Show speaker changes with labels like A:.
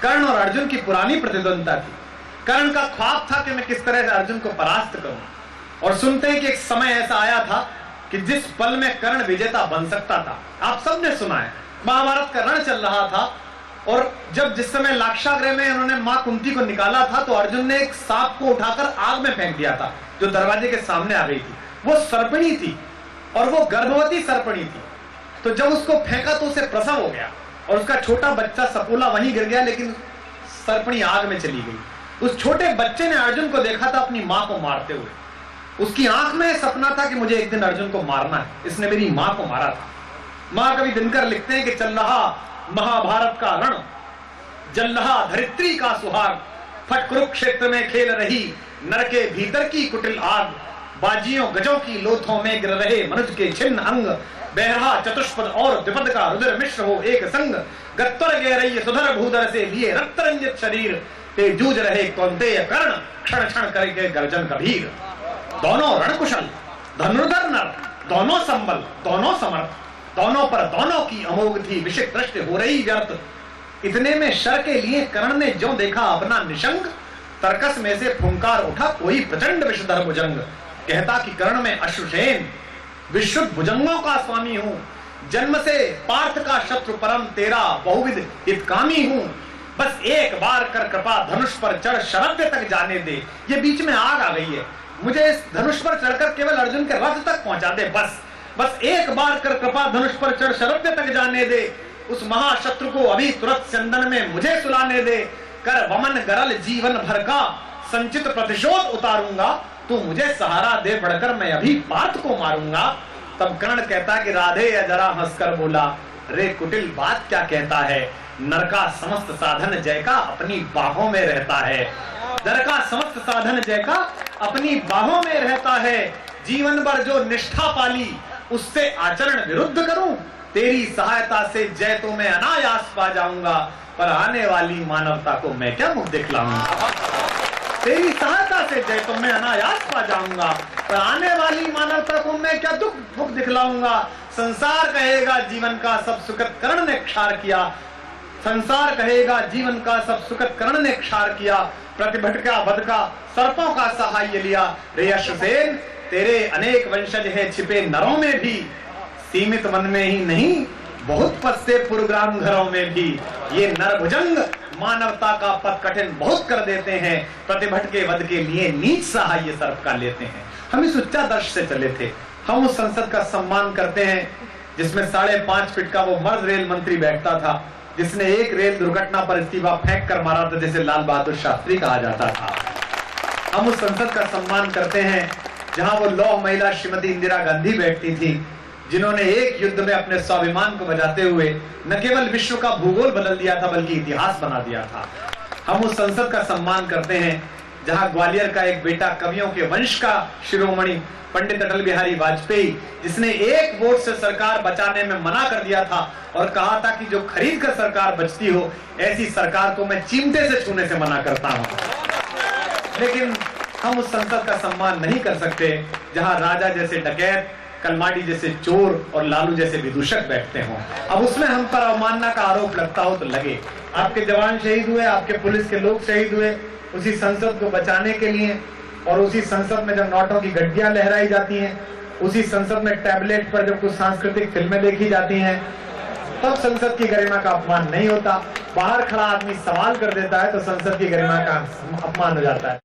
A: कर्ण और अर्जुन की पुरानी प्रतिद्वंदता थी। कर्ण का ख्वाब था कि मैं किस तरह से अर्जुन को परास्त करूं, और सुनते हैं कि एक समय ऐसा आया था कि जिस पल में कर्ण विजेता बन सकता था। आप सबने सुना है, महाभारत का रण चल रहा था, और जब जिस समय लाक्षागृह में उन्होंने मां कुंती को निकाला था, तो अर्जुन ने एक सांप को उठाकर आग में फेंक दिया था जो दरवाजे के सामने आ गई थी। वो सर्पिणी थी और वो गर्भवती सर्पिणी थी। तो जब उसको फेंका तो उसे प्रसव हो गया और उसका छोटा बच्चा सपूला वहीं गिर गया, लेकिन सर्पिणी आग में चली गई। उस छोटे बच्चे ने अर्जुन को देखा था अपनी मां को मारते हुए। उसकी आंख में सपना था कि मुझे एक दिन अर्जुन को मारना है, इसने मेरी मां को मारा था। महाकवि दिनकर लिखते हैं कि चल रहा महाभारत का रण, जल रहा धरित्री का सुहाग, फट कुरुक्षेत्र में खेल रही नर के भीतर की कुटिल आग, बाजियों गजों की लोथों में गिर रहे मनुज के छिन्न अंग, बह रहा चतुष्पद और द्विपद का रुधिर मिश्र हो एक संग, गत्तर गहरई सुधर भूधर से लिए रक्त रंजित शरीर, ते जूझ रहे कौन्तेय कर्ण क्षण क्षण करके गर्जन कबीर। दोनों रणकुशल, धनुर्धर नर, दोनों संबल, दोनों समर्थ, दोनों पर दोनों की अमोघ थी विषय दृष्टि हो रही व्यर्थ। इतने में शर के लिए कर्ण ने जो देखा अपना निशंग, तर्कस में से फुंकार उठा कोई प्रचंड विषधर भुजंग। कहता कि कर्ण में अश्रुसेन विशुद्ध भुजंगों का स्वामी हूं, जन्म से पार्थ का शत्रु परम तेरा बहुविध हितकामी हूं, बस एक बार कर कृपा धनुष पर चढ़ शरव्य तक जाने दे। ये बीच में आग आ गई है, मुझे इस धनुष पर चढ़कर केवल अर्जुन के रथ तक पहुंचा दे, बस एक बार कर कृपा धनुष पर चढ़ शरव्य तक जाने दे। उस महाशत्रु को अभी तुरंत चंदन में मुझे सुलाने दे, कर वमन गरल जीवन भर का संचित प्रतिशोध उतारूंगा, तू मुझे सहारा दे बढ़कर मैं अभी पार्थ को मारूंगा। तब कर्ण कहता कि राधे या जरा हंसकर बोला, रे कुटिल बात क्या कहता है, नर का समस्त साधन जय का अपनी बाहों में रहता है, नर का समस्त साधन जय का अपनी बाहों में रहता है। जीवन भर जो निष्ठा पाली उससे आचरण विरुद्ध करूं, तेरी सहायता से जय तो मैं अनायास पा जाऊंगा, पर आने वाली मानवता को मैं क्या मुख दिखलाऊंगा। तेरी सहायता से जय तो मैं अनायास पा जाऊंगा, पर आने वाली मानवता को मैं क्या दुख दिखलाऊंगा। संसार कहेगा जीवन का सब सुखद कर्ण ने क्षार किया, संसार कहेगा जीवन का सब सुखद कर्ण ने क्षार किया, प्रतिभटका वध का सर्पों का सहाय लिया। रे अश्वसेन तेरे अनेक वंशज हैं छिपे नरों में भी, सीमित वन में ही नहीं बहुत पद से पुरग्राम घरों में भी। ये नरभुजंग मानवता का पथ कठिन बहुत कर देते हैं, प्रतिभटके वध के लिए नीच सहाय सर्प का लेते हैं। हम इस उच्चादर्श से चले थे। हम उस संसद का सम्मान करते हैं जिसमें 5.5 फीट का वो मर्द रेल मंत्री बैठता था, जिसने एक रेल दुर्घटना पर इस्तीफा फेंक कर मारा था, जिसे लाल बहादुर शास्त्री कहा जाता था। हम उस संसद का सम्मान करते हैं जहां वो लौह महिला श्रीमती इंदिरा गांधी बैठती थी, जिन्होंने एक युद्ध में अपने स्वाभिमान को बचाते हुए न केवल विश्व का भूगोल बदल दिया था बल्कि इतिहास बना दिया था। हम उस संसद का सम्मान करते हैं जहां ग्वालियर का एक बेटा कवियों के वंश का शिरोमणि पंडित अटल बिहारी वाजपेयी, जिसने एक वोट से सरकार बचाने में मना कर दिया था और कहा था कि जो खरीद कर सरकार बचती हो ऐसी सरकार को मैं चिमटे से छूने से मना करता हूं। लेकिन हम उस संसद का सम्मान नहीं कर सकते जहां राजा जैसे डकैत, कलमाडी जैसे चोर और लालू जैसे विदूषक बैठते हों। अब उसमें हम पर अवमानना का आरोप लगता हो तो लगे। आपके जवान शहीद हुए, आपके पुलिस के लोग शहीद हुए उसी संसद को बचाने के लिए, और उसी संसद में जब नोटों की गड्डियां लहराई जाती हैं, उसी संसद में टैबलेट पर जब कुछ सांस्कृतिक फिल्में देखी जाती हैं, तब संसद की गरिमा का अपमान नहीं होता। बाहर खड़ा आदमी सवाल कर देता है तो संसद की गरिमा का अपमान हो जाता है।